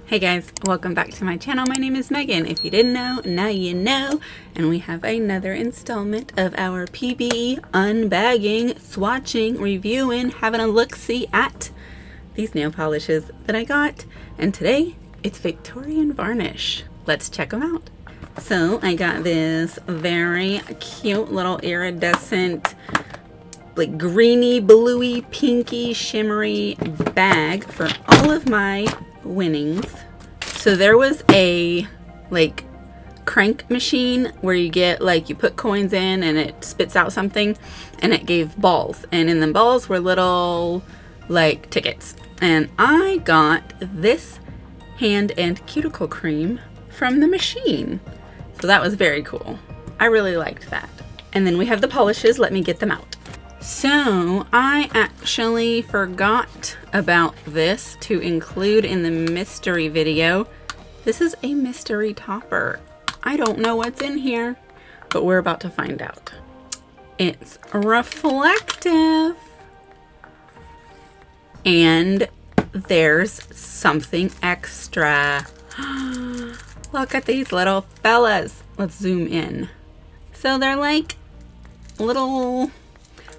Hey guys, welcome back to my channel. My name is Megan. If you didn't know, now you know. And we have another installment of our PBE unbagging, swatching, reviewing, having a look-see at these nail polishes that I got. And today, it's Victorian Varnish. Let's check them out. So I got this very cute little iridescent, like greeny, bluey, pinky, shimmery bag for all of my winnings. So there was a like crank machine where you get like you put coins in and it spits out something, and it gave balls, and in the balls were little like tickets. And I got this hand and cuticle cream from the machine. So that was very cool. I really liked that. And then we have the polishes. Let me get them out. So I actually forgot about this to include in the mystery video. This is a mystery topper. I don't know what's in here, but we're about to find out. It's reflective. And there's something extra. Look at these little fellas. Let's zoom in. So they're like little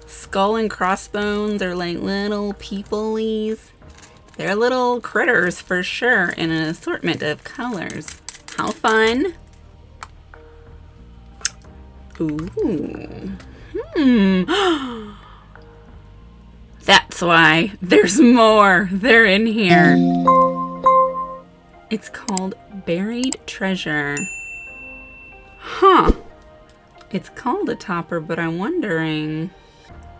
skull and crossbones, are like little peoplies. They're little critters for sure, in an assortment of colors. How fun. Ooh. That's why there's more. They're in here. It's called Buried Treasure. Huh. It's called a topper, but I'm wondering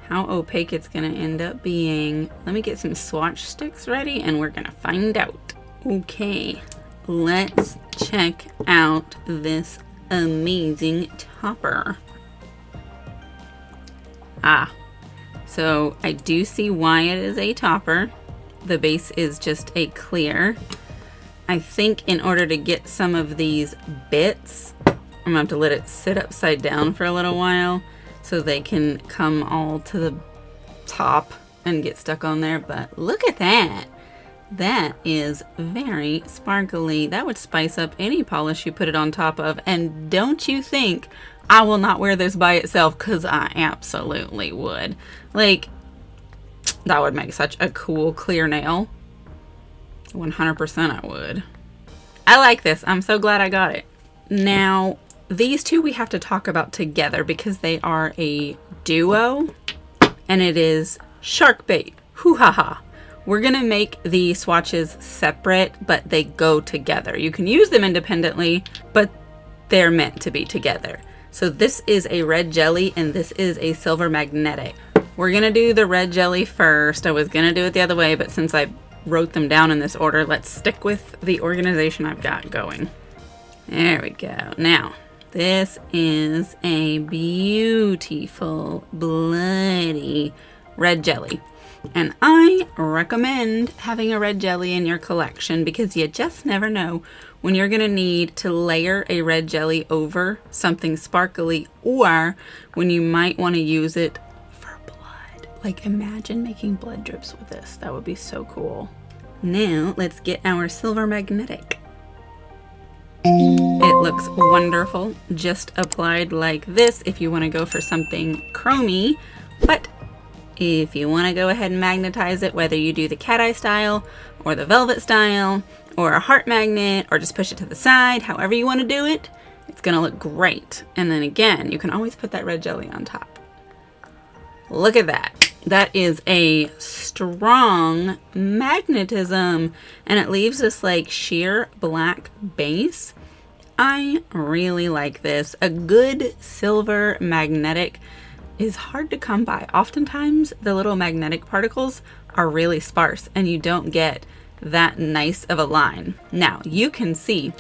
how opaque it's gonna end up being. Let me get some swatch sticks ready and we're gonna find out. Okay, let's check out this amazing topper. So I do see why it is a topper. The base is just a clear. I think in order to get some of these bits, I'm gonna have to let it sit upside down for a little while so they can come all to the top and get stuck on there. But look at that. That is very sparkly. That would spice up any polish you put it on top of. And don't you think I will not wear this by itself, because I absolutely would. Like, that would make such a cool clear nail. 100% I would. I like this. I'm so glad I got it. Now, these two we have to talk about together because they are a duo, and it is shark bait. Hoo-ha-ha. We're gonna make the swatches separate, but they go together. You can use them independently, but they're meant to be together. So this is a red jelly and this is a silver magnetic. We're gonna do the red jelly first. I was gonna do it the other way, but since I wrote them down in this order, let's stick with the organization I've got going. There we go. Now, this is a beautiful, bloody red jelly. And I recommend having a red jelly in your collection because you just never know when you're going to need to layer a red jelly over something sparkly, or when you might want to use it for blood. Like, imagine making blood drips with this. That would be so cool. Now, let's get our silver magnetic. It looks wonderful, just applied like this if you want to go for something chromy, but if you want to go ahead and magnetize it, whether you do the cat eye style or the velvet style or a heart magnet or just push it to the side, however you want to do it, it's going to look great. And then again, you can always put that red jelly on top. Look at that. That is a strong magnetism, and it leaves this like sheer black base. I really like this. A good silver magnetic is hard to come by. Oftentimes the little magnetic particles are really sparse and you don't get that nice of a line. Now you can see,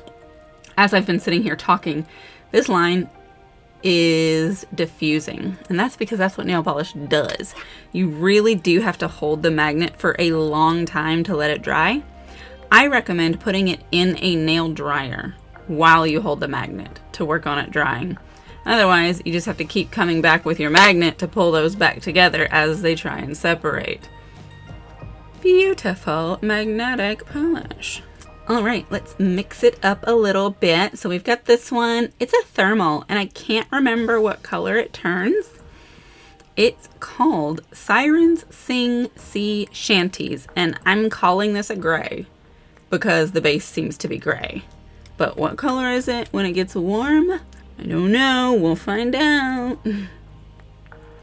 as I've been sitting here talking, this line is diffusing, and that's because that's what nail polish does. You really do have to hold the magnet for a long time to let it dry. I recommend putting it in a nail dryer while you hold the magnet to work on it drying. Otherwise, you just have to keep coming back with your magnet to pull those back together as they try and separate. Beautiful magnetic polish. All right, let's mix it up a little bit. So we've got this one. It's a thermal, and I can't remember what color it turns. It's called Sirens Sing Sea Shanties, and I'm calling this a gray because the base seems to be gray. But what color is it when it gets warm? I don't know. We'll find out.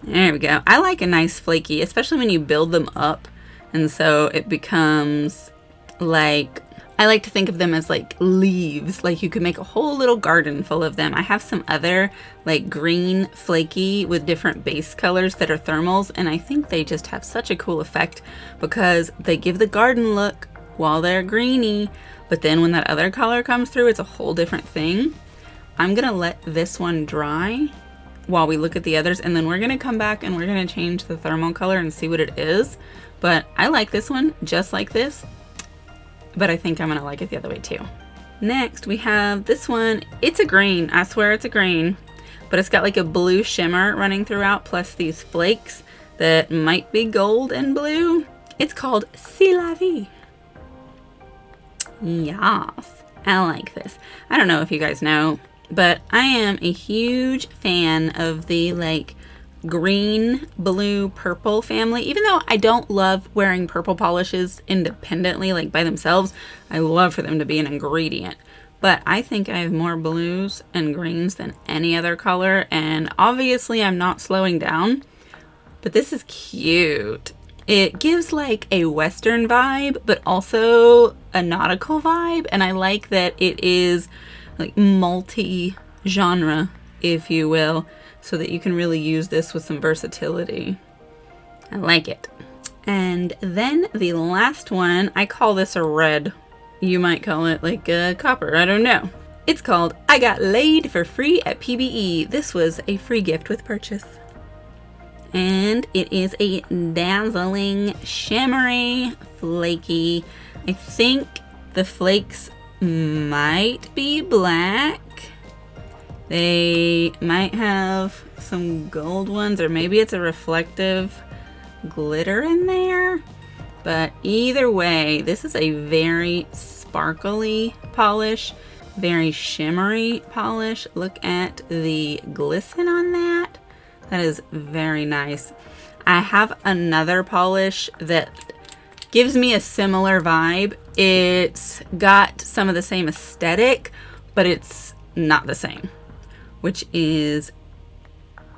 There we go. I like a nice flaky, especially when you build them up, and so it becomes like, I like to think of them as like leaves, like you could make a whole little garden full of them. I have some other like green flaky with different base colors that are thermals, and I think they just have such a cool effect because they give the garden look while they're greeny, but then when that other color comes through, it's a whole different thing. I'm gonna let this one dry while we look at the others, and then we're gonna come back and we're gonna change the thermal color and see what it is. But I like this one just like this, but I think I'm gonna like it the other way too. Next we have this one. It's a green, I swear it's a green, but it's got like a blue shimmer running throughout, plus these flakes that might be gold and blue. It's called C'est la vie. Yes, I like this. I don't know if you guys know, but I am a huge fan of the like green, blue, purple family. Even though I don't love wearing purple polishes independently, like by themselves, I love for them to be an ingredient. But I think I have more blues and greens than any other color, and obviously I'm not slowing down, but this is cute. It gives like a Western vibe, but also a nautical vibe, and I like that it is like multi-genre, if you will, so that you can really use this with some versatility. I like it. And then the last one, I call this a red. You might call it like a copper, I don't know. It's called I Got Lei'd For free at PBE. This was a free gift with purchase. And it is a dazzling, shimmery, flaky. I think the flakes might be black. They might have some gold ones, or maybe it's a reflective glitter in there. But either way, this is a very sparkly polish, very shimmery polish. Look at the glisten on that. That is very nice. I have another polish that gives me a similar vibe. It's got some of the same aesthetic, but it's not the same, which is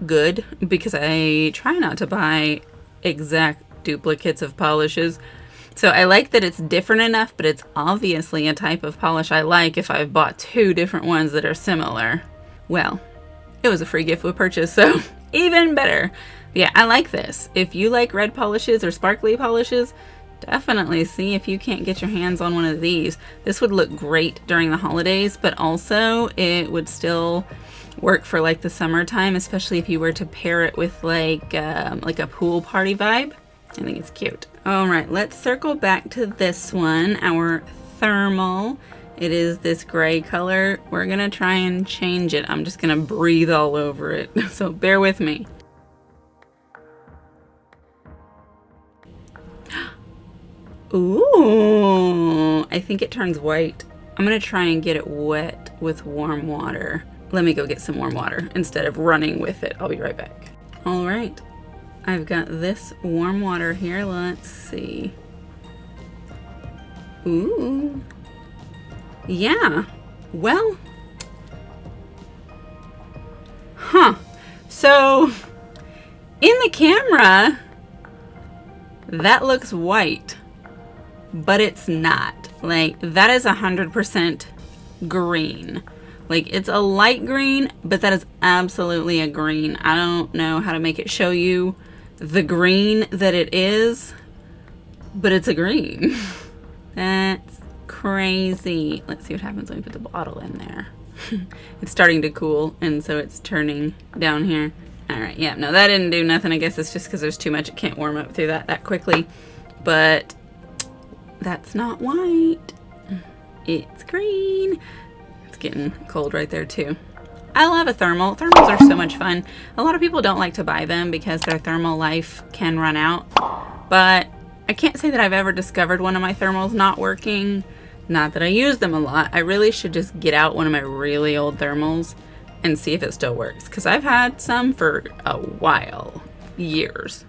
good because I try not to buy exact duplicates of polishes. So I like that it's different enough, but it's obviously a type of polish I like if I've bought two different ones that are similar. Well, it was a free gift with purchase, so even better. Yeah, I like this. If you like red polishes or sparkly polishes, definitely see if you can't get your hands on one of these. This would look great during the holidays, but also it would still work for like the summertime, especially if you were to pair it with like a pool party vibe. I think it's cute. All right, let's circle back to this one, our thermal. It is this gray color. We're gonna try and change it. I'm just gonna breathe all over it, so bear with me. Ooh, I think it turns white. I'm gonna try and get it wet with warm water. Let me go get some warm water instead of running with it. I'll be right back. All right, I've got this warm water here. Let's see. Ooh. Yeah, well, so in the camera, that looks white, but it's not. Like, that is 100% green. Like, it's a light green, but that is absolutely a green. I don't know how to make it show you the green that it is, but it's a green. That's crazy. Let's see what happens when we put the bottle in there. It's starting to cool, and so it's turning down here. All right, yeah, no, that didn't do nothing. I guess it's just because there's too much. It can't warm up through that quickly. But that's not white. It's green. It's getting cold right there too. I love a thermal. Thermals are so much fun. A lot of people don't like to buy them because their thermal life can run out. But I can't say that I've ever discovered one of my thermals not working. Not that I use them a lot. I really should just get out one of my really old thermals and see if it still works, because I've had some for a while, years.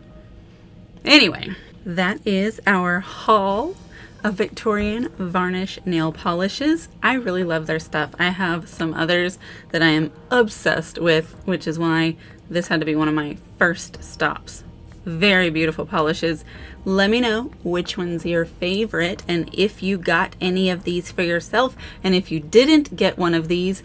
Anyway, that is our haul of Victorian varnish nail polishes. I really love their stuff. I have some others that I am obsessed with, which is why this had to be one of my first stops. Very beautiful polishes. Let me know which one's your favorite, and if you got any of these for yourself, and if you didn't get one of these,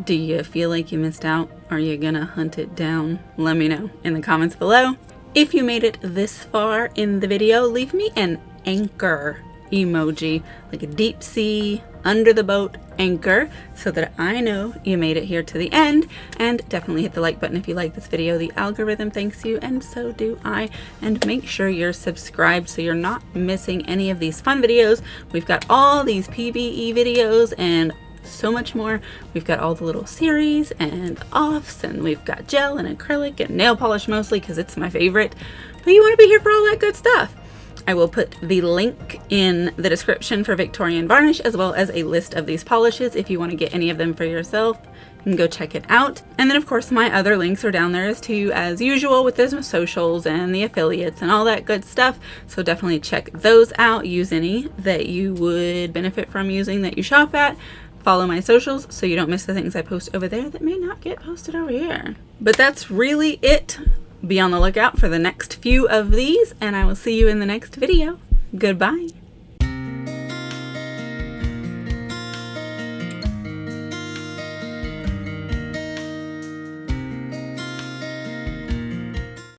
do you feel like you missed out? Are you gonna hunt it down? Let me know in the comments below. If you made it this far in the video, leave me an anchor emoji, like a deep sea, under the boat anchor, so that I know you made it here to the end. And definitely hit the like button if you like this video. The algorithm thanks you, and so do I. And make sure you're subscribed so you're not missing any of these fun videos. We've got all these PBE videos and so much more. We've got all the little series and offs, and we've got gel and acrylic and nail polish mostly because it's my favorite. But you want to be here for all that good stuff. I will put the link in the description for Victorian varnish, as well as a list of these polishes if you want to get any of them for yourself. You can go check it out. And then of course my other links are down there as usual, with the socials and the affiliates and all that good stuff. So definitely check those out. Use any that you would benefit from using that you shop at. Follow my socials so you don't miss the things I post over there that may not get posted over here. But that's really it. Be on the lookout for the next few of these, and I will see you in the next video. Goodbye.